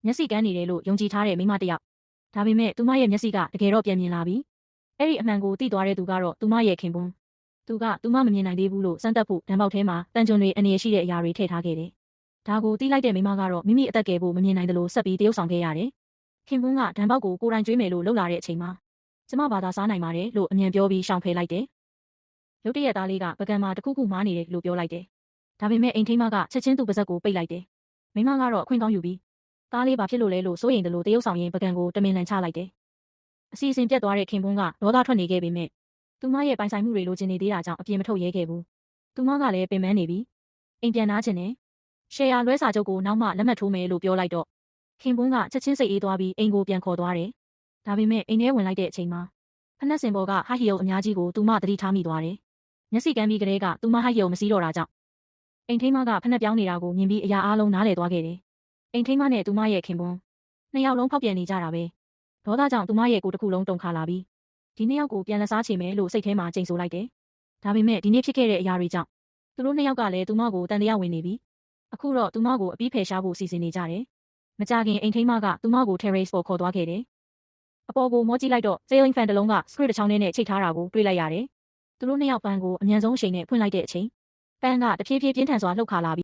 မျက်စိကန်းနေတယ်လို့ယုံကြည်ထားတဲ့မိန်းမတစ်ယောက်ဒါပေမဲ့သူမရဲ့မျက်စိကတကယ်တော့ပြန်မြင်လာပြီအဲ့ဒီအမှန်ကိုသိသွားတဲ့သူကတော့သူမရဲ့ခင်ပွန်းသူကသူမမမြင်နိုင်သေးဘူးလို့စမ်းသပ်ဖို့ဓာတ်ပေါက်ထဲမှာတန်ကြွန်တွေအနေရရှိတဲ့အရာတွေထည့်ထားခဲ့တယ်ဒါကိုသိလိုက်တဲ့မိန်းမကတော့မိမိအသက်ကယ်ဖို့မမြင်နိုင်သလိုဆက်ပြီးတရုပ်ဆောင်ခဲ့ရတယ်ခင်ပွန်းကဓာတ်ပေါက်ကိုကိုယ်တိုင်ကျွေးမယ်လို့လှုပ်လာတဲ့အချိန်မှာကျမဘာသာစားနိုင်ပါတယ်လို့အမြန်ပြောပြီးရှောင်ဖယ်လိုက်တယ်ရုတ်တရက်သားလေးကပကံမှာတခုခုမားနေတယ်လို့ပြောလိုက်တယ်ဒါပေမဲ့အိမ်ထိန်းမကချက်ချင်းသူ့ပါဇက်ကိုပိတ်လိုက်တယ်မိန်းမကတော့အခွင့်ကောင်းယူပြီးသားလေးဘာဖြစ်လို့လဲလို့စိုးရိမ်တယ်လို့တရုပ်ဆောင်ရင်ပကံကိုတမင်လန်ချလိုက်တယ်အစီအစဉ်ပြတ်သွားတဲ့ခင်ပွန်းကဒေါသထွက်နေခဲ့ပေမဲ့သူမရဲ့ပိုင်ဆိုင်မှုတွေလိုချင်နေသေးတာကြောင့်အပြင်မထုတ်ရဲခဲ့ဘူးသူမကလည်းပင်ပန်းနေပြီအိမ်ပြန်နားချင်တယ်ရှယ်ယာလွှဲစာချုပ်ကိုနောက်မှလက်မှတ်ထိုးမယ်လို့ပြောလိုက်တော့ခင်ပွန်းကချက်ချင်းစိတ်အေးသွားပြီးအိမ်ကိုပြန်ခေါ်သွားတယ်ဒါပေမဲ့အိမ်ထဲဝင်လိုက်တဲ့အချိန်မှာဖနက်စင်ပေါ်ကဟိုက်ဟီယိုအများကြီးကိုသူမသတိထားမိသွားတယ်မျက်စိကန်းပြီးကလေးကသူမဟိုက်ဟီယိုမစီးတော့တာကြောင့်အိမ်ထိန်းမကဖနက်ပြောင်းနေတာကိုမြင်ပြီးအရာအားလုံးနားလည်သွားခဲ့တယ်အိမ်ထိန်းမနဲ့သူမရဲ့ခင်ပွန်းနှစ်ယောက်လုံးဖောက်ပြန်နေကြတာပဲဒေါသကြောင့်သူမရဲ့ကိုယ်တစ်ခုလုံးတုန်ခါလာပြီးဒီနှစ်ယောက်ကိုပြန်လက်စားချေမယ်လို့စိတ်ထဲမှာကြိမ်ဆိုလိုက်တယ်ဒါပေမဲ့ဒီနေ့ဖြစ်ခဲ့တဲ့အရာတွေကြောင့်သူတို့နှစ်ယောက်ကလည်းသူမကိုတန်တရားဝင်နေပြီအခုတော့သူမကိုအပြီးဖယ်ရှားဖို့စီစဉ်နေကြတယ်မကြခင်အိမ်ထိန်းမကသူမကို terrace ပေါ်ခေါ်သွားခဲ့တယ်အပေါ်ကိုမောကြည့်လိုက်တော့ ceiling fan တစ်လုံးက script တစ်ချောင်းနဲ့ချိတ်ထားတာကိုတွေ့လိုက်ရတယ်သူတို့နှစ်ယောက်ပန်းကိုအမြန်ဆုံးအချိန်နဲ့ဖွင့်လိုက်တဲ့အချိန်ပန်းကတဖြည်းဖြည်းပြင်းထန်စွာလှုပ်ခါလာပြီး